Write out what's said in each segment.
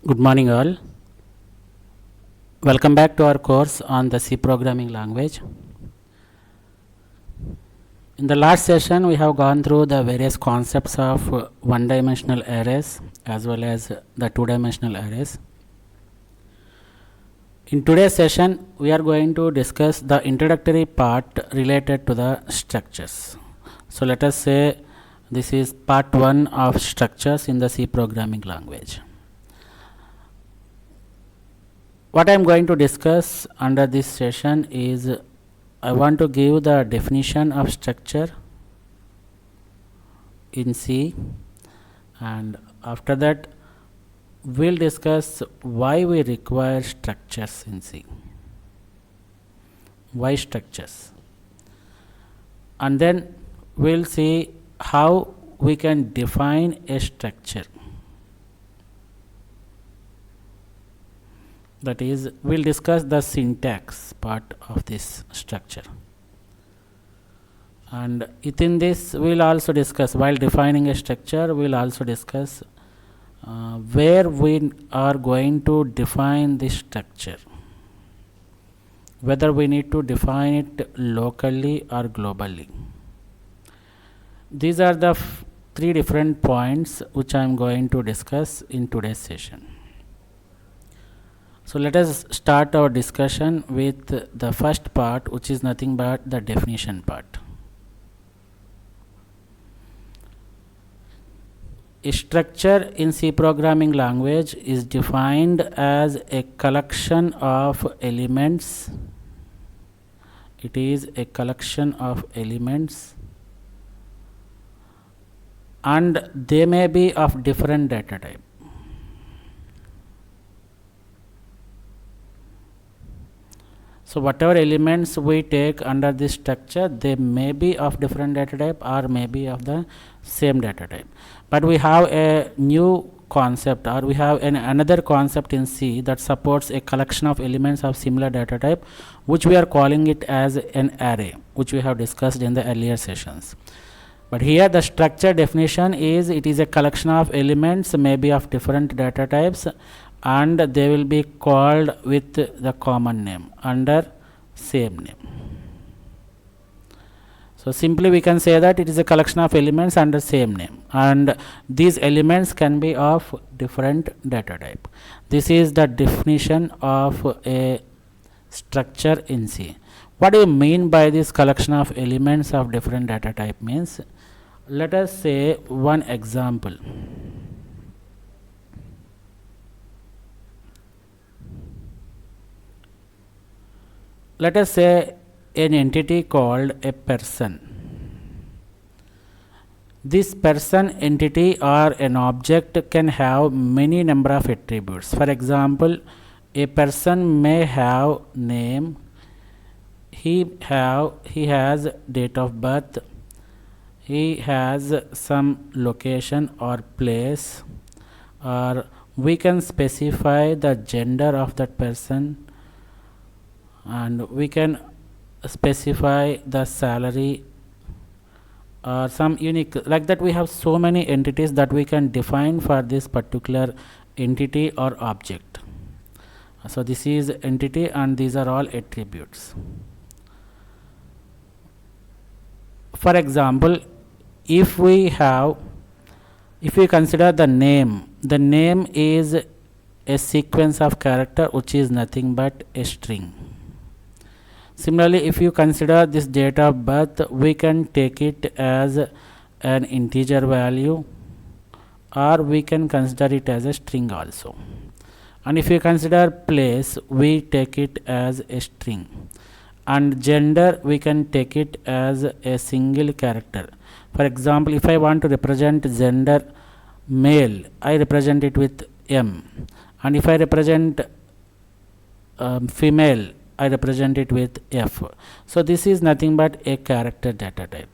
Good morning all. Welcome back to our course on the C programming language. In the last session we have gone through the various concepts of one-dimensional arrays as well as the two-dimensional arrays. In today's session we are going to discuss the introductory part related to the structures. So let us say this is part 1 of structures in the C programming language. What I am going to discuss under this session is I want to give the definition of structure in C, and after that we'll discuss why we require structures in C. Why structures? And then we'll see how we can define a structure. That is, we'll discuss the syntax part of this structure, and within this we'll also discuss, while defining a structure, we'll also discuss where we are going to define this structure, whether we need to define it locally or globally. These are the 3 different points which I am going to discuss in today's session. So let us start our discussion with the first part, which is nothing but the definition part. A structure in C programming language is defined as a collection of elements. It is a collection of elements, and they may be of different data type. So whatever elements we take under this structure, they may be of different data type or may be of the same data type. But we have a new concept, or we have another concept in C that supports a collection of elements of similar data type, which we are calling it as an array, which we have discussed in the earlier sessions. But here the structure definition is, it is a collection of elements may be of different data types, and they will be called with the common name under same name. So simply we can say that it is a collection of elements under same name, and these elements can be of different data type. This is the definition of a structure in C. What do you mean by this collection of elements of different data type means? Let us say one example. Let us say an entity called a person. This person entity or an object can have many number of attributes. For example, a person may have name, he has date of birth, he has some location or place, or we can specify the gender of that person, and we can specify the salary or some unique, like that. We have so many entities that we can define for this particular entity or object. So this is entity, and these are all attributes. For example, if we consider the name is a sequence of character which is nothing but a string. Similarly, if you consider this date of birth, we can take it as an integer value, or we can consider it as a string also. And if you consider place, we take it as a string, and gender we can take it as a single character. For example, if I want to represent gender male, I represent it with M, and if I represent female, I represent it with F. So this is nothing but a character data type.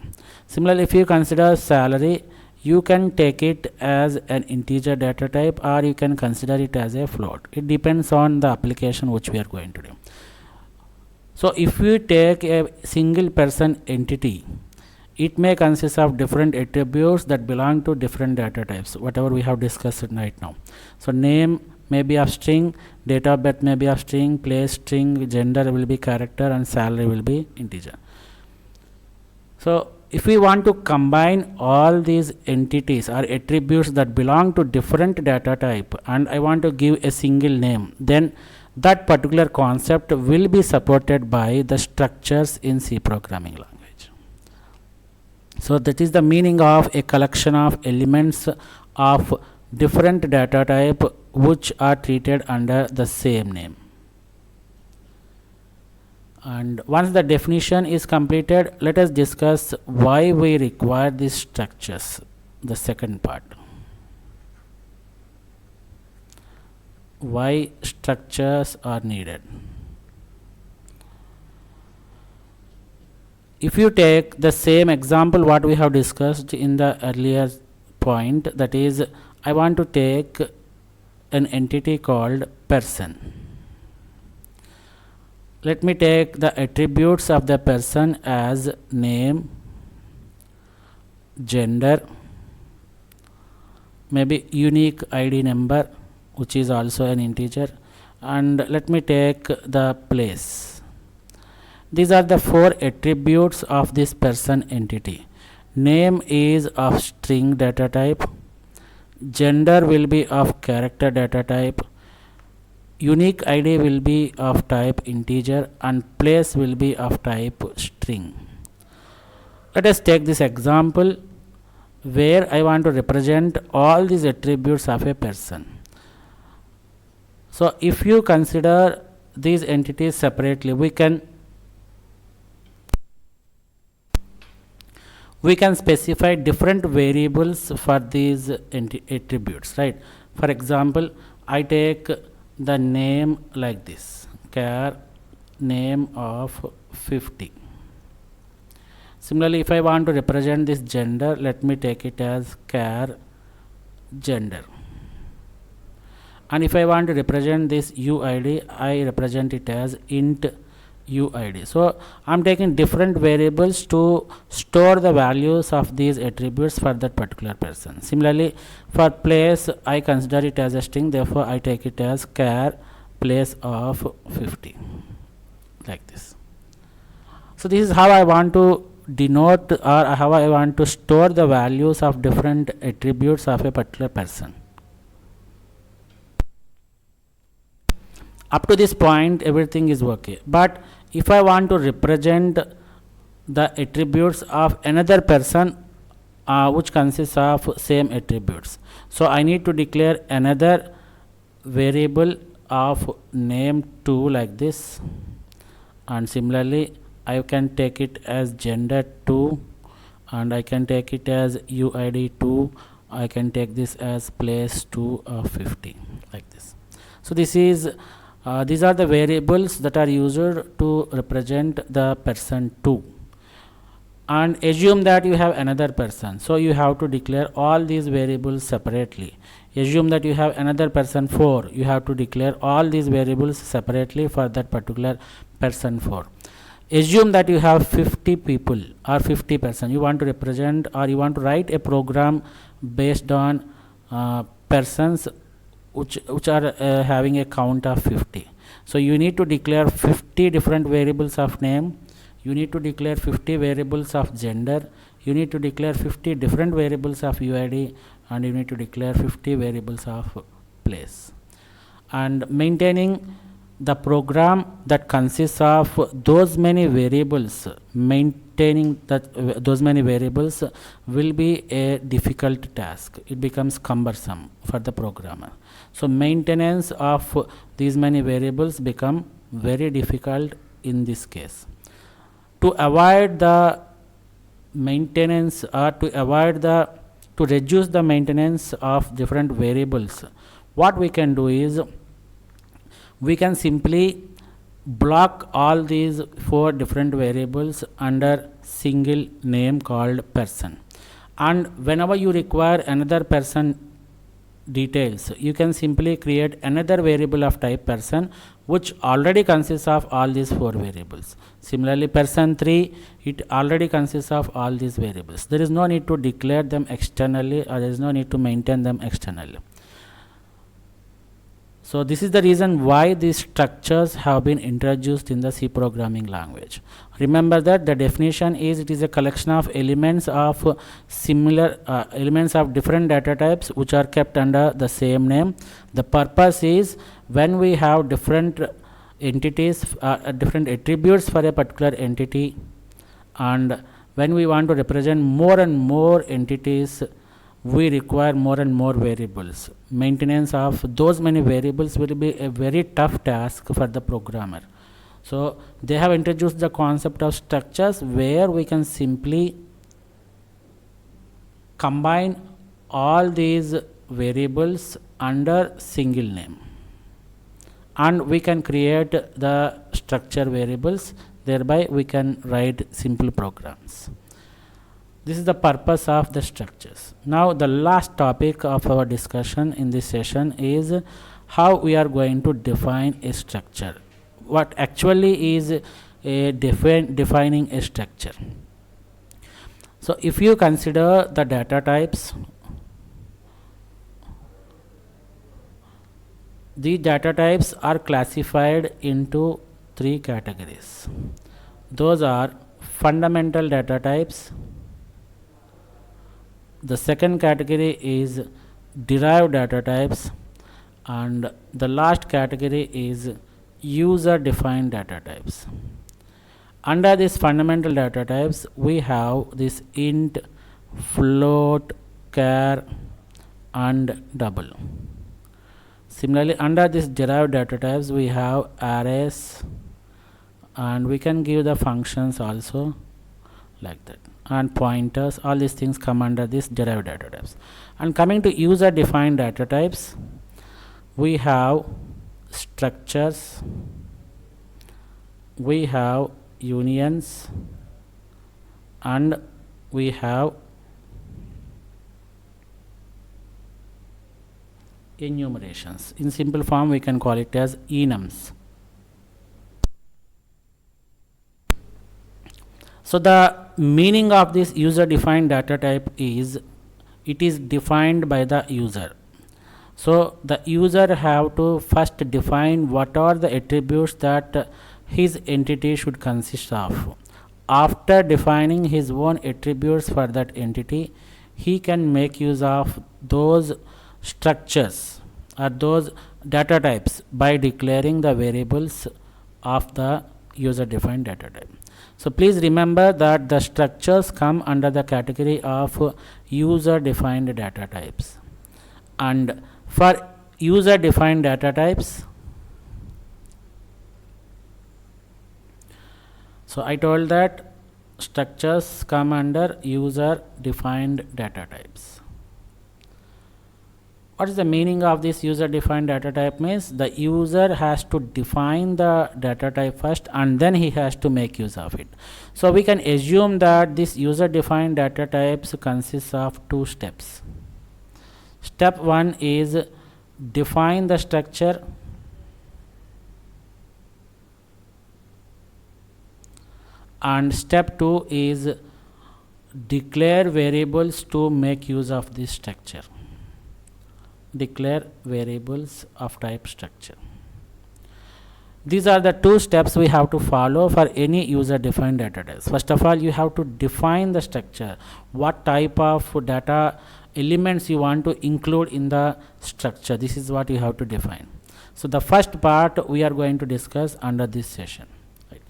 Similarly, if you consider salary, you can take it as an integer data type, or you can consider it as a float. It depends on the application which we are going to do. So if we take a single person entity, it may consist of different attributes that belong to different data types, whatever we have discussed right now. So name may be of string, date of birth may be of string, place string, gender will be character, and salary will be integer. So if we want to combine all these entities or attributes that belong to different data type, and I want to give a single name, then that particular concept will be supported by the structures in C programming language. So that is the meaning of a collection of elements of different data type which are treated under the same name. And once the definition is completed, let us discuss why we require these structures, the second part. Why structures are needed. If you take the same example what we have discussed in the earlier point, that is, I want to take an entity called person. Let me take the attributes of the person as name, gender, maybe unique ID number, which is also an integer, and let me take the place. These are the four attributes of this person entity. Name is of string data type, gender will be of character data type, unique ID will be of type integer, and place will be of type string. Let us take this example where I want to represent all these attributes of a person. So if you consider these entities separately, we can specify different variables for these attributes, right? For example, I take the name like this, char name of 50. Similarly, if I want to represent this gender, let me take it as char gender. And if I want to represent this UID, I represent it as int UID. So I am taking different variables to store the values of these attributes for that particular person. Similarly, for place, I consider it as a string, therefore I take it as char place of 50, like this. So this is how I want to denote, or how I want to store the values of different attributes of a particular person. Up to this point, everything is okay. But if I want to represent the attributes of another person which consists of same attributes, so I need to declare another variable of name 2 like this, and similarly I can take it as gender 2, and I can take it as UID 2, I can take this as place 2 of 50, like this. So this is these are the variables that are used to represent the person 2. And assume that you have another person, so you have to declare all these variables separately. Assume that you have another person 4, you have to declare all these variables separately for that particular person 4. Assume that you have 50 people or 50 person, you want to represent, or you want to write a program based on persons which are having a count of 50. So you need to declare 50 different variables of name, you need to declare 50 variables of gender, you need to declare 50 different variables of UID, and you need to declare 50 variables of place. And maintaining the program that consists of those many variables, maintaining that those many variables will be a difficult task. It becomes cumbersome for the programmer. So maintenance of these many variables become very difficult in this case. To avoid the maintenance, or to reduce the maintenance of different variables, what we can do is we can simply block all these 4 different variables under single name called person, and whenever you require another person details, you can simply create another variable of type person which already consists of all these 4 variables. Similarly, person 3, it already consists of all these variables. There is no need to declare them externally, or there is no need to maintain them externally. So this is the reason why these structures have been introduced in the C programming language. Remember that the definition is it is a collection of elements of similar elements of different data types which are kept under the same name. The purpose is when we have different entities, different attributes for a particular entity, and when we want to represent more and more entities, we require more and more variables. Maintenance of those many variables will be a very tough task for the programmer. So they have introduced the concept of structures where we can simply combine all these variables under single name, and we can create the structure variables, thereby we can write simple programs. This is the purpose of the structures. Now the last topic of our discussion in this session is how we are going to define a structure. What actually is a defining a structure? So if you consider the data types, these data types are classified into three categories. Those are fundamental data types. The second category is derived data types, and the last category is user defined data types. Under these fundamental data types, we have this int, float, char, and double. Similarly, under this derived data types, we have arrays, and we can give the functions also like that, and pointers. All these things come under this derived data types. And coming to user defined data types, we have structures, we have unions, and we have enumerations. In simple form, we can call it as enums. So the meaning of this user defined data type is it is defined by the user. So the user have to first define what are the attributes that his entity should consist of. After defining his own attributes for that entity, he can make use of those structures or those data types by declaring the variables of the user defined data type. So please remember that the structures come under the category of user defined data types. And for user defined data types, so I told that structures come under user defined data types. What is the meaning of this user defined data type? Means the user has to define the data type first, and then he has to make use of it. So we can assume that this user defined data types consists of two steps. Step 1 is define the structure, and step 2 is declare variables to make use of this structure. Declare variables of type structure. These are the two steps we have to follow for any user defined data types. First of all, you have to define the structure, what type of data elements you want to include in the structure. This is what you have to define. So the first part we are going to discuss under this session. Right.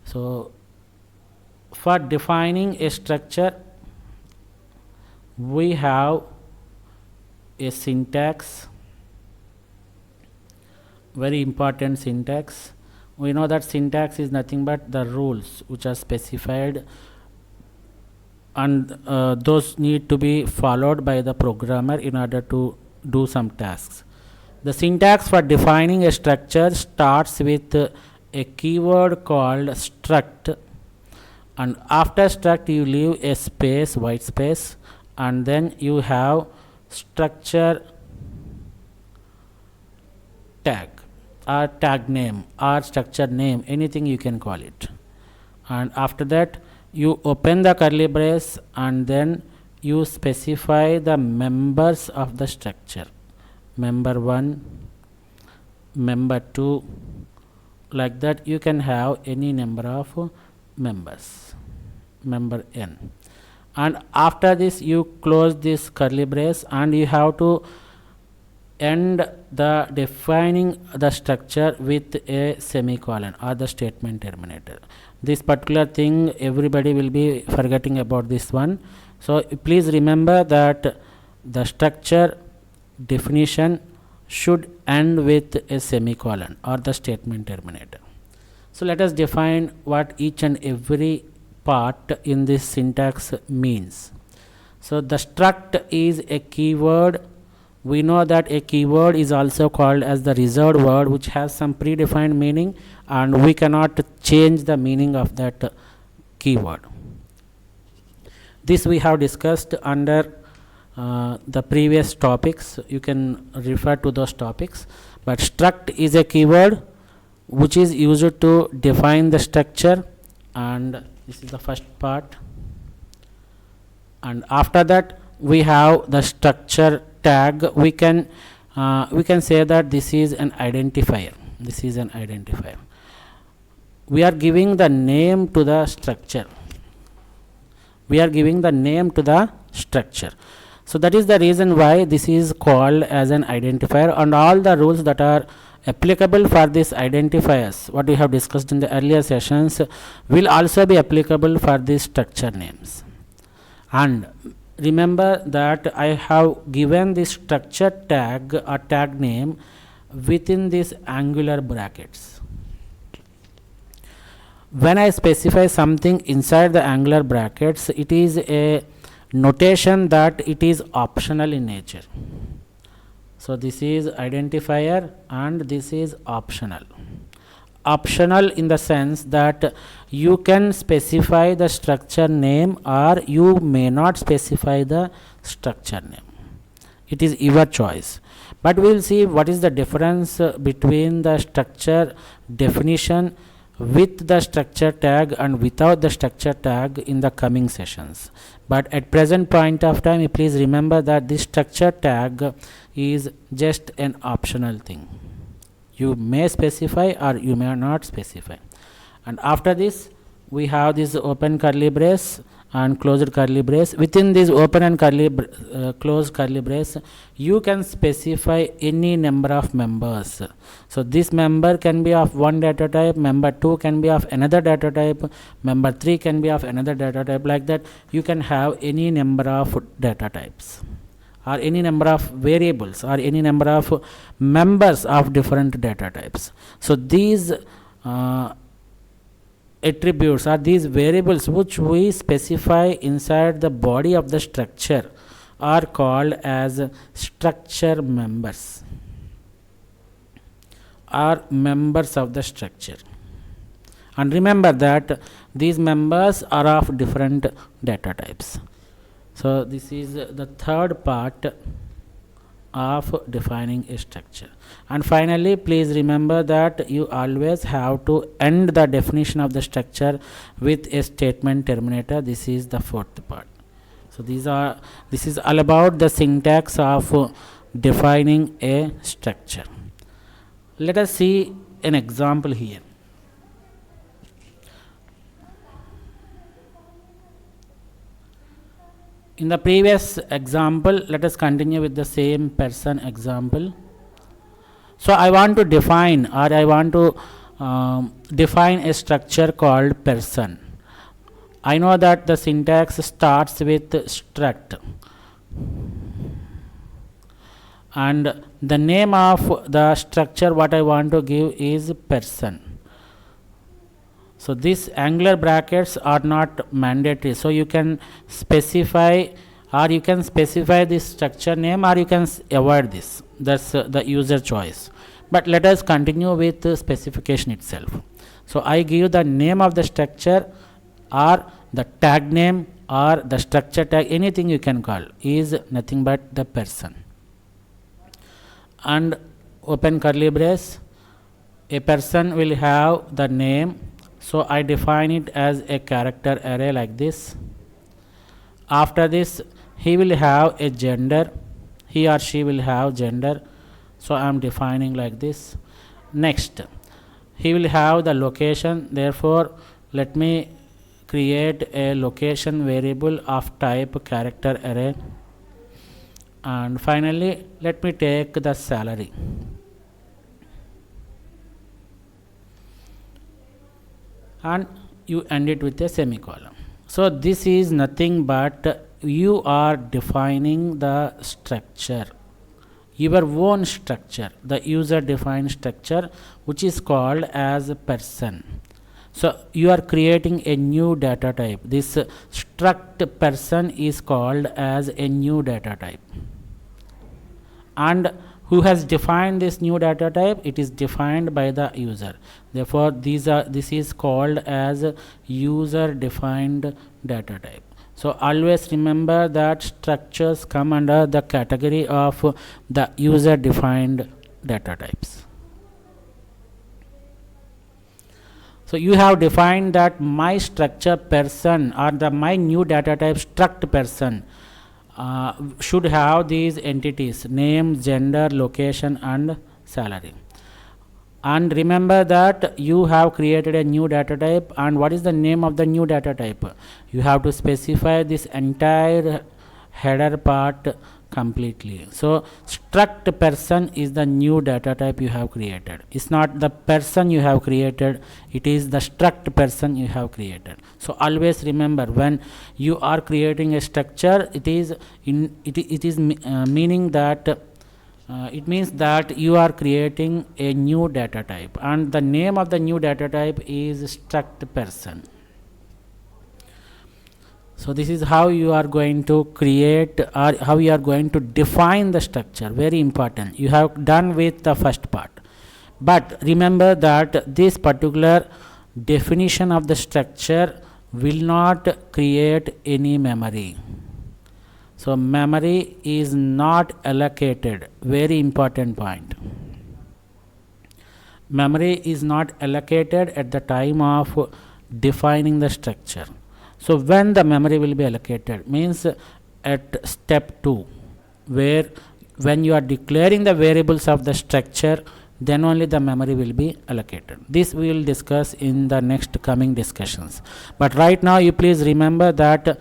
So for defining a structure, we have a syntax, very important syntax. We know that syntax is nothing but the rules which are specified, and those need to be followed by the programmer in order to do some tasks. The syntax for defining a structure starts with a keyword called struct, and after struct you leave a space, white space, and then you have structure tag or tag name or structure name, anything you can call it. And after that you open the curly brace, and then you specify the members of the structure, member 1, member 2, like that you can have any number of members, member n. And after this you close this curly brace and you have to end the defining the structure with a semicolon or the statement terminator. This particular thing everybody will be forgetting about this one. So please remember that the structure definition should end with a semicolon or the statement terminator. So let us define what each and every part in this syntax means. So the struct is a keyword. We know that a keyword is also called as the reserved word, which has some predefined meaning and we cannot change the meaning of that keyword. This we have discussed under the previous topics. You can refer to those topics. But struct is a keyword which is used to define the structure, and this is the first part. And after that we have the structure tag. We can say that this is an identifier. This is an identifier. We are giving the name to the structure. We are giving the name to the structure. So that is the reason why this is called as an identifier, and all the rules that are applicable for this identifiers, what we have discussed in the earlier sessions, will also be applicable for these structure names. And remember that I have given this structure tag or tag name within these angular brackets. When I specify something inside the angular brackets, it is a notation that it is optional in nature. So this is identifier and this is optional. Optional in the sense that you can specify the structure name or you may not specify the structure name. It is your choice. But we will see what is the difference between the structure definition with the structure tag and without the structure tag in the coming sessions. But at present point of time, please remember that this structure tag is just an optional thing. You may specify or you may not specify. And after this we have this open curly brace and closed curly brace. Within this open and closed curly brace, you can specify any number of members. So this member can be of one data type, member 2 can be of another data type, member 3 can be of another data type. Like that you can have any number of data types or any number of variables or any number of members of different data types. So these attributes or these variables which we specify inside the body of the structure are called as structure members or members of the structure. And remember that these members are of different data types. So this is the third part of defining a structure. And finally, please remember that you always have to end the definition of the structure with a statement terminator. This is the fourth part. So this is all about the syntax of defining a structure. Let us see an example here. In the previous example, let us continue with the same person example. So I want to define or I want to define a structure called person. I know that the syntax starts with struct and the name of the structure what I want to give is person. So these angular brackets are not mandatory. So you can specify or you can specify this structure name or you can avoid this. That's the user choice. But let us continue with the specification itself. So I give the name of the structure or the tag name or the structure tag, anything you can call, is nothing but the person. And open curly brace, a person will have the name. So I define it as a character array like this. After this, he will have a gender. He or she will have gender. So I am defining like this. Next, he will have the location. Therefore, let me create a location variable of type character array. And finally, let me take the salary. And you end it with a semicolon. So this is nothing but you are defining the structure, your own structure, the user defined structure, which is called as person. So you are creating a new data type. This struct person is called as a new data type. And who has defined this new data type? It is defined by the user. Therefore, this is called as user defined data type. So always remember that structures come under the category of the user defined data types. So you have defined that my structure person or my new data type struct person should have these entities: name, gender, location, and salary. And remember that you have created a new data type. And what is the name of the new data type? You have to specify this entire header part completely. So struct person is the new data type you have created. It's not the person you have created, it is the struct person you have created. So always remember, when you are creating a structure, it meaning that it means that you are creating a new data type, and the name of the new data type is struct person. So this is how you are going to create, or how you are going to define the structure. Very important. You have done with the first part, but remember that this particular definition of the structure will not create any memory. So memory is not allocated. Very important point. Memory is not allocated at the time of defining the structure. So when the memory will be allocated means at step 2, where when you are declaring the variables of the structure, then only the memory will be allocated. This we will discuss in the next coming discussions. But right now you please remember that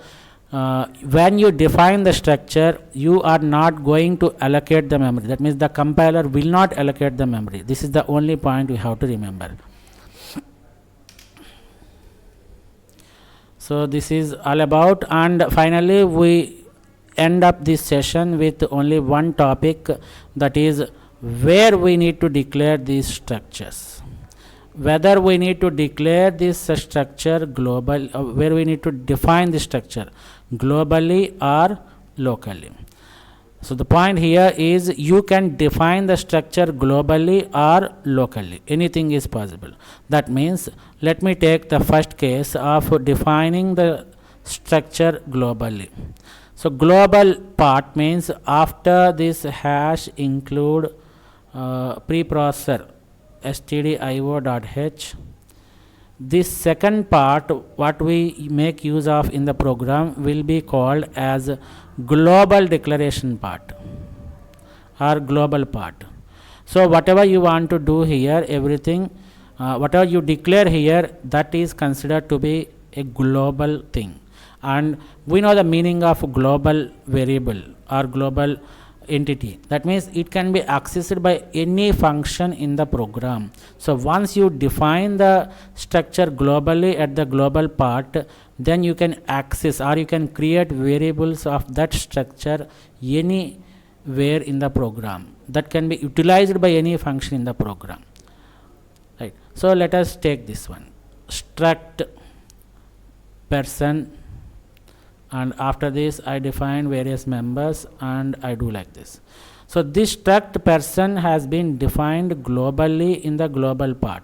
when you define the structure, you are not going to allocate the memory. That means the compiler will not allocate the memory. This is the only point we have to remember. So this is all about, and finally we end up this session with only one topic, that is where we need to declare these structures. Whether we need to declare this structure global, where we need to define the structure globally or locally. So the point here is you can define the structure globally or locally. Anything is possible. That means, let me take the first case of defining the structure globally. So global part means after this hash include preprocessor stdio.h. This second part, what we make use of in the program, will be called as global declaration part or global part. So whatever you want to do here, everything, whatever you declare here, that is considered to be a global thing. And we know the meaning of global variable or global entity. That means it can be accessed by any function in the program. So once you define the structure globally at the global part, then you can access or you can create variables of that structure anywhere in the program that can be utilized by any function in the program. Right. So let us take this one, struct person, and after this I define various members and I do like this. So this struct person has been defined globally in the global part.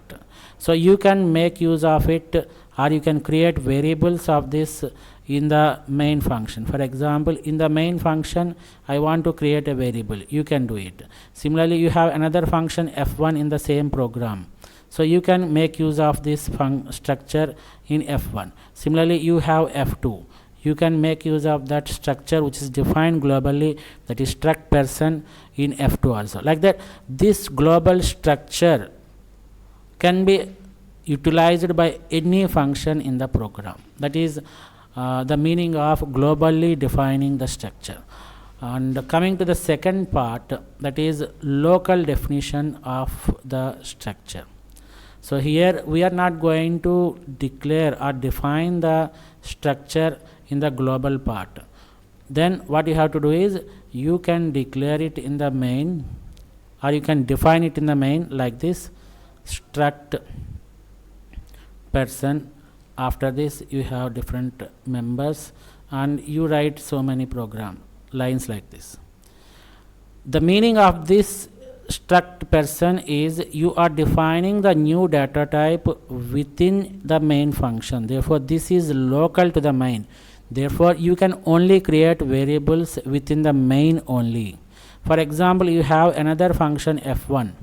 So you can make use of it, or you can create variables of this in the main function. For example, in the main function I want to create a variable, you can do it. Similarly, you have another function f1 in the same program. So you can make use of this structure in f1. Similarly, you have f2. you can make use of that structure which is defined globally, that is struct person, in F2 also. Like that, this global structure can be utilized by any function in the program. That is the meaning of globally defining the structure. And coming to the second part, that is local definition of the structure. So here we are not going to declare or define the structure in the global part. Then what you have to do is you can declare it in the main, or you can define it in the main like this: struct person. After this you have different members, and you write so many program lines like this. The meaning of this struct person is you are defining the new data type within the main function. Therefore this is local to the main. Therefore you can only create variables within the main only. For example, you have another function f1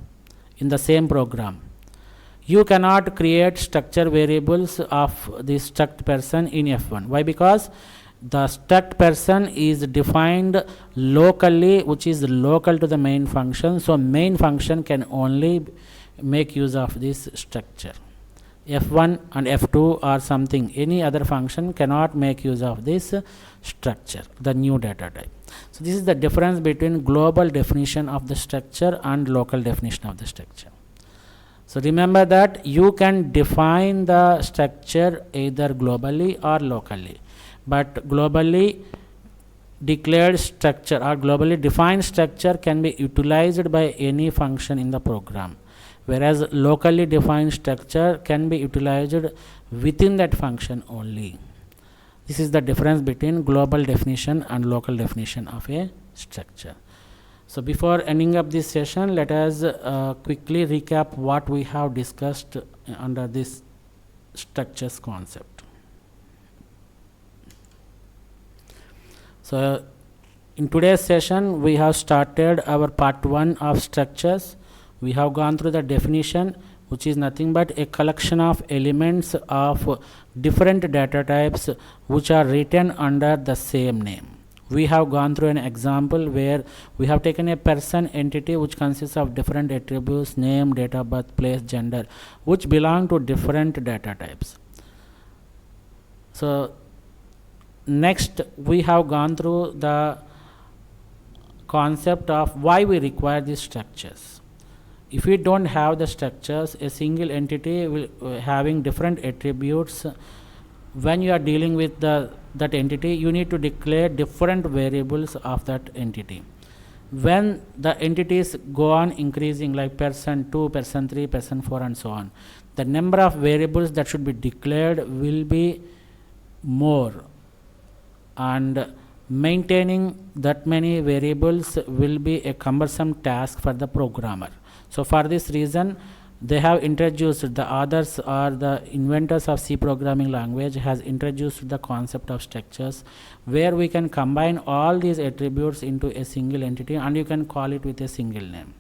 in the same program. You cannot create structure variables of this struct person in f1. Why? Because the struct person is defined locally, which is local to the main function. So main function can only make use of this structure. f1 and f2 or something, any other function cannot make use of this structure, the new data type. So this is the difference between global definition of the structure and local definition of the structure. So remember that you can define the structure either globally or locally. But globally declared structure or globally defined structure can be utilized by any function in the program, whereas locally defined structure can be utilized within that function only. This is the difference between global definition and local definition of a structure. So before ending up this session, let us quickly recap what we have discussed under this structures concept. So in today's session we have started our part 1 of structures. We have gone through the definition, which is nothing but a collection of elements of different data types which are written under the same name. We have gone through an example where we have taken a person entity which consists of different attributes: name, date of birth, place, gender, which belong to different data types. So next we have gone through the concept of why we require these structures. If we don't have the structures, a single entity will having different attributes. When you are dealing with that entity, you need to declare different variables of that entity. When the entities go on increasing, like person 2, person 3, person 4 and so on, the number of variables that should be declared will be more, and maintaining that many variables will be a cumbersome task for the programmer. So for this reason, they have introduced, the authors or the inventors of C programming language has introduced the concept of structures, where we can combine all these attributes into a single entity and you can call it with a single name.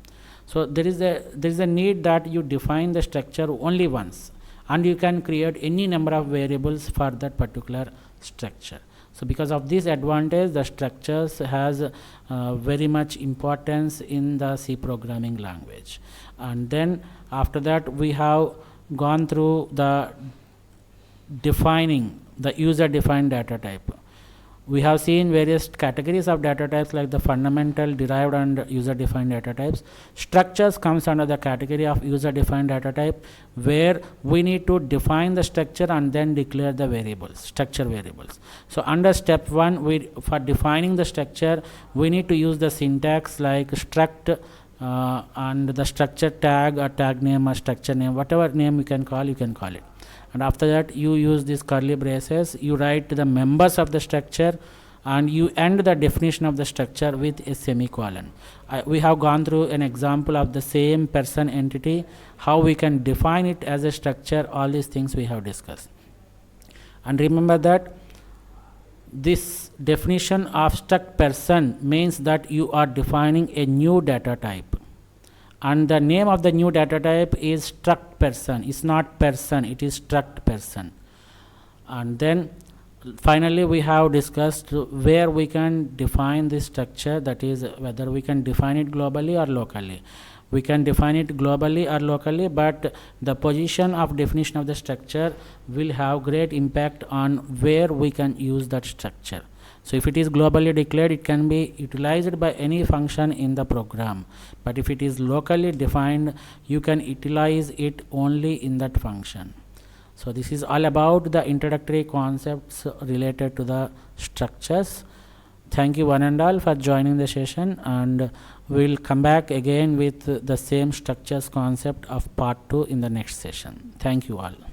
So there is a need that you define the structure only once, and you can create any number of variables for that particular structure. So because of this advantage, the structures has very much importance in the C programming language. And then after that we have gone through the defining the user defined data type. We have seen various categories of data types like the fundamental, derived and user defined data types. Structures comes under the category of user defined data type, where we need to define the structure and then declare the variables, structure variables. So under step 1, for defining the structure, we need to use the syntax like struct and the structure tag or tag name or structure name, whatever name you can call it. And after that you use these curly braces, you write the members of the structure, and you end the definition of the structure with a semicolon. We have gone through an example of the same person entity, how we can define it as a structure. All these things we have discussed. And remember that this definition of struct person means that you are defining a new data type, and the name of the new data type is struct person. It's not person, it is struct person. And then Finally, we have discussed where we can define this structure, that is whether we can define it globally or locally. We can define it globally or locally, but the position of definition of the structure will have great impact on where we can use that structure. So if it is globally declared, it can be utilized by any function in the program, but if it is locally defined, you can utilize it only in that function. So this is all about the introductory concepts related to the structures. Thank you one and all for joining the session, and we'll come back again with the same structures concept of part 2 in the next session. Thank you all.